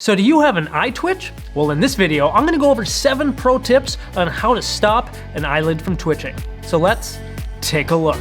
So do you have an eye twitch? Well, in this video, I'm gonna go over 7 pro tips on how to stop an eyelid from twitching. So let's take a look.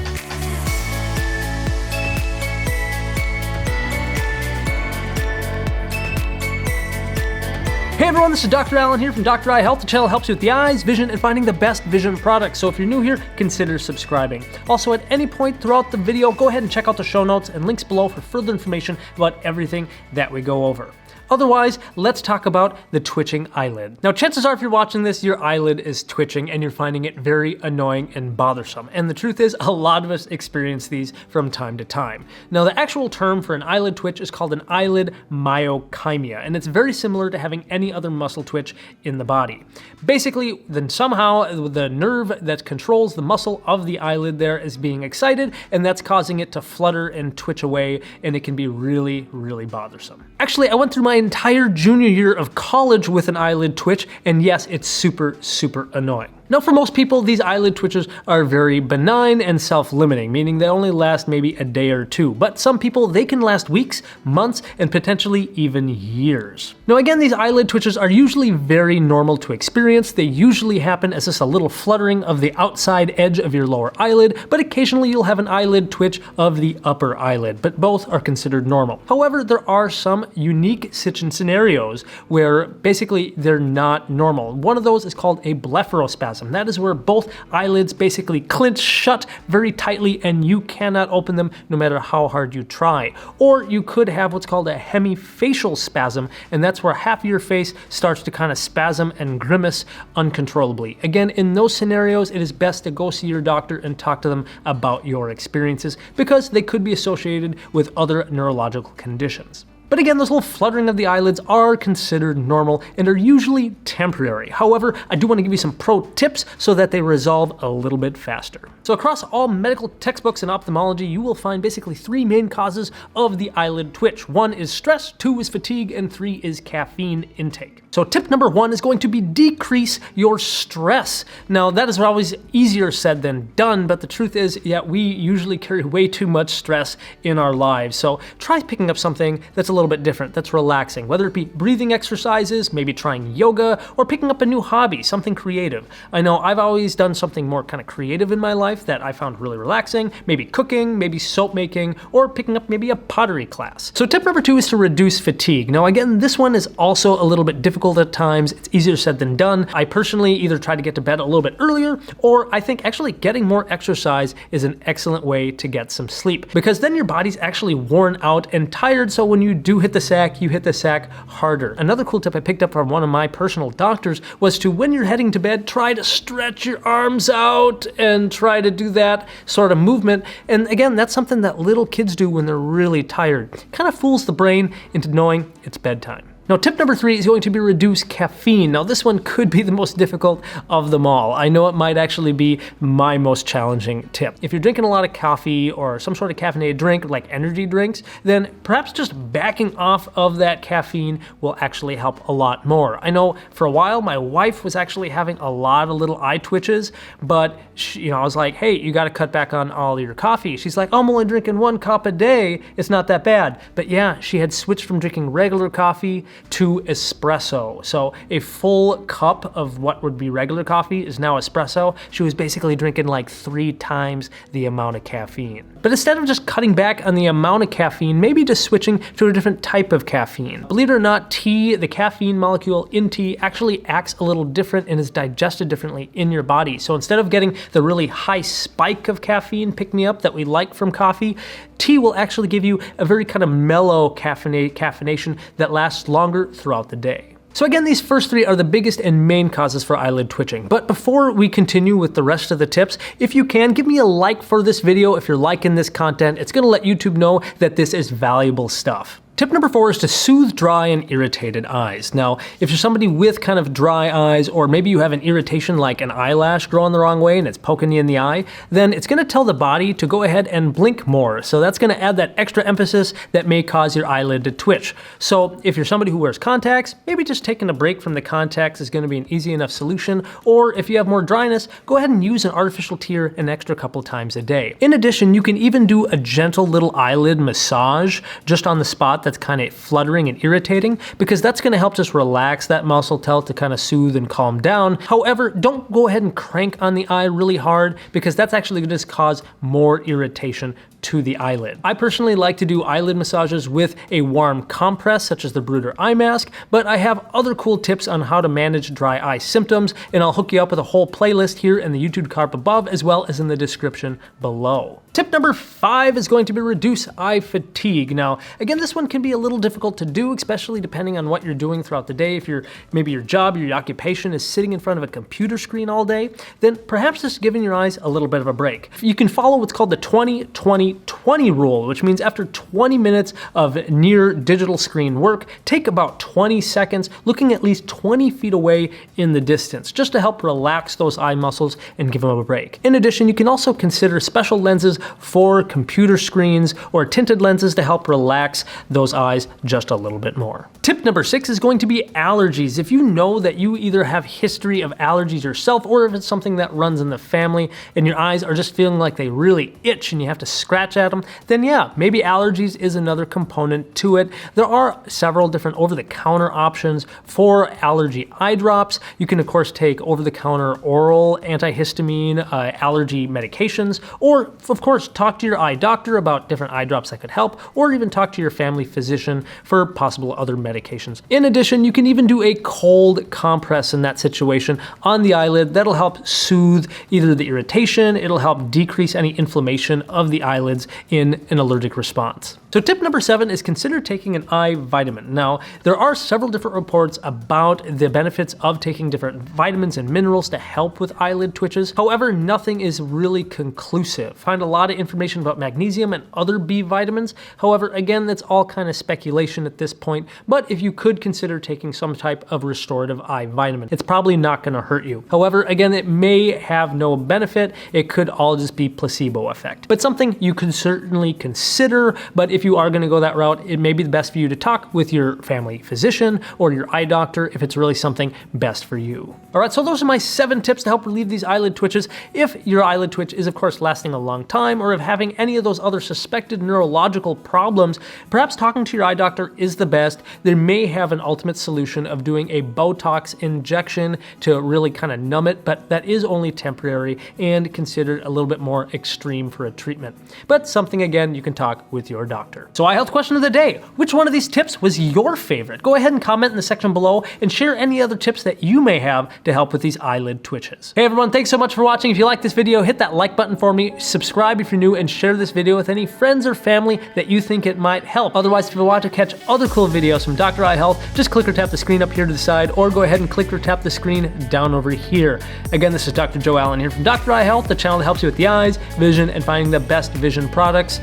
Hey everyone, this is Dr. Allen here from Dr. Eye Health. The channel helps you with the eyes, vision, and finding the best vision products. So if you're new here, consider subscribing. Also, at any point throughout the video, go ahead and check out the show notes and links below for further information about everything that we go over. Otherwise, let's talk about the twitching eyelid. Now, chances are if you're watching this, your eyelid is twitching and you're finding it very annoying and bothersome. And the truth is, a lot of us experience these from time to time. Now, the actual term for an eyelid twitch is called an eyelid myokymia, and it's very similar to having any other muscle twitch in the body. Basically, then somehow the nerve that controls the muscle of the eyelid there is being excited, and that's causing it to flutter and twitch away, and it can be really, really bothersome. Actually, I went through my entire junior year of college with an eyelid twitch, and yes, it's super, super annoying. Now, for most people, these eyelid twitches are very benign and self-limiting, meaning they only last maybe a day or two. But some people, they can last weeks, months, and potentially even years. Now, again, these eyelid twitches are usually very normal to experience. They usually happen as just a little fluttering of the outside edge of your lower eyelid, but occasionally you'll have an eyelid twitch of the upper eyelid, but both are considered normal. However, there are some unique scenarios where basically they're not normal. One of those is called a blepharitis spasm. That is where both eyelids basically clench shut very tightly and you cannot open them no matter how hard you try. Or you could have what's called a Hemi-Facial Spasm, and that's where half of your face starts to kind of spasm and grimace uncontrollably. Again, in those scenarios, it is best to go see your doctor and talk to them about your experiences because they could be associated with other neurological conditions. But again, those little fluttering of the eyelids are considered normal and are usually temporary. However, I do want to give you some pro tips so that they resolve a little bit faster. So across all medical textbooks in ophthalmology, you will find basically 3 main causes of the eyelid twitch. 1 is stress, 2 is fatigue, and 3 is caffeine intake. So tip number 1 is going to be decrease your stress. Now, that is always easier said than done, but the truth is, yeah, we usually carry way too much stress in our lives. So try picking up something that's a little bit different, that's relaxing, whether it be breathing exercises, maybe trying yoga, or picking up a new hobby, something creative. I know I've always done something more kind of creative in my life that I found really relaxing, maybe cooking, maybe soap making, or picking up maybe a pottery class. So tip number 2 is to reduce fatigue. Now again, this one is also a little bit difficult at times. It's easier said than done. I personally either try to get to bed a little bit earlier, or I think actually getting more exercise is an excellent way to get some sleep, because then your body's actually worn out and tired, so when you do hit the sack, you hit the sack harder. Another cool tip I picked up from one of my personal doctors was to, when you're heading to bed, try to stretch your arms out and try to do that sort of movement. And again, that's something that little kids do when they're really tired. Kind of fools the brain into knowing it's bedtime. Now, tip number 3 is going to be reduce caffeine. Now, this one could be the most difficult of them all. I know it might actually be my most challenging tip. If you're drinking a lot of coffee or some sort of caffeinated drink, like energy drinks, then perhaps just backing off of that caffeine will actually help a lot more. I know for a while, my wife was actually having a lot of little eye twitches, but I was like, hey, you got to cut back on all your coffee. She's like, I'm only drinking 1 cup a day. It's not that bad. But yeah, she had switched from drinking regular coffee to espresso. So a full cup of what would be regular coffee is now espresso. She was basically drinking like 3 times the amount of caffeine. But instead of just cutting back on the amount of caffeine, maybe just switching to a different type of caffeine. Believe it or not, tea, the caffeine molecule in tea, actually acts a little different and is digested differently in your body. So instead of getting the really high spike of caffeine pick-me-up that we like from coffee, tea will actually give you a very kind of mellow caffeination that lasts longer throughout the day. So again, these first 3 are the biggest and main causes for eyelid twitching. But before we continue with the rest of the tips, if you can, give me a like for this video if you're liking this content. It's gonna let YouTube know that this is valuable stuff. Tip number 4 is to soothe dry and irritated eyes. Now, if you're somebody with kind of dry eyes, or maybe you have an irritation like an eyelash growing the wrong way and it's poking you in the eye, then it's gonna tell the body to go ahead and blink more. So that's gonna add that extra emphasis that may cause your eyelid to twitch. So if you're somebody who wears contacts, maybe just taking a break from the contacts is gonna be an easy enough solution. Or if you have more dryness, go ahead and use an artificial tear an extra couple times a day. In addition, you can even do a gentle little eyelid massage just on the spot that's kind of fluttering and irritating, because that's going to help just relax that muscle, tell it to kind of soothe and calm down. However, don't go ahead and crank on the eye really hard, because that's actually going to just cause more irritation to the eyelid. I personally like to do eyelid massages with a warm compress, such as the Bruder Eye Mask, but I have other cool tips on how to manage dry eye symptoms, and I'll hook you up with a whole playlist here in the YouTube card above, as well as in the description below. Tip number 5 is going to be reduce eye fatigue. Now, again, this one can be a little difficult to do, especially depending on what you're doing throughout the day. If maybe your job, your occupation is sitting in front of a computer screen all day, then perhaps just giving your eyes a little bit of a break. You can follow what's called the 20-20-20 rule, which means after 20 minutes of near digital screen work, take about 20 seconds looking at least 20 feet away in the distance, just to help relax those eye muscles and give them a break. In addition, you can also consider special lenses for computer screens or tinted lenses to help relax those eyes just a little bit more. Tip number 6 is going to be allergies. If you know that you either have history of allergies yourself, or if it's something that runs in the family and your eyes are just feeling like they really itch and you have to scratch at them, then yeah, maybe allergies is another component to it. There are several different over-the-counter options for allergy eye drops. You can of course take over-the-counter oral antihistamine allergy medications, or of course talk to your eye doctor about different eye drops that could help, or even talk to your family physician for possible other medications. In addition, you can even do a cold compress in that situation on the eyelid. That'll help soothe either the irritation, it'll help decrease any inflammation of the eyelids in an allergic response. So tip number 7 is consider taking an eye vitamin. Now, there are several different reports about the benefits of taking different vitamins and minerals to help with eyelid twitches. However, nothing is really conclusive. Find a lot of information about magnesium and other B vitamins. However, again, that's all kind of speculation at this point, but if you could consider taking some type of restorative eye vitamin, it's probably not going to hurt you. However, again, it may have no benefit. It could all just be placebo effect, but something you could certainly consider. But if you are going to go that route, it may be the best for you to talk with your family physician or your eye doctor if it's really something best for you. All right, so those are my 7 tips to help relieve these eyelid twitches. If your eyelid twitch is of course lasting a long time, or if having any of those other suspected neurological problems, perhaps talking to your eye doctor is the best. They may have an ultimate solution of doing a Botox injection to really kind of numb it, but that is only temporary and considered a little bit more extreme for a treatment. But something, again, you can talk with your doctor. So eye health question of the day: which one of these tips was your favorite? Go ahead and comment in the section below and share any other tips that you may have to help with these eyelid twitches. Hey everyone, thanks so much for watching. If you like this video, hit that like button for me, subscribe if you're new, and share this video with any friends or family that you think it might help. Otherwise, if you want to catch other cool videos from Dr. Eye Health, just click or tap the screen up here to the side, or go ahead and click or tap the screen down over here. Again, this is Dr. Joe Allen here from Dr. Eye Health, the channel that helps you with the eyes, vision, and finding the best vision products.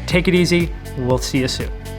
Take it easy. We'll see you soon.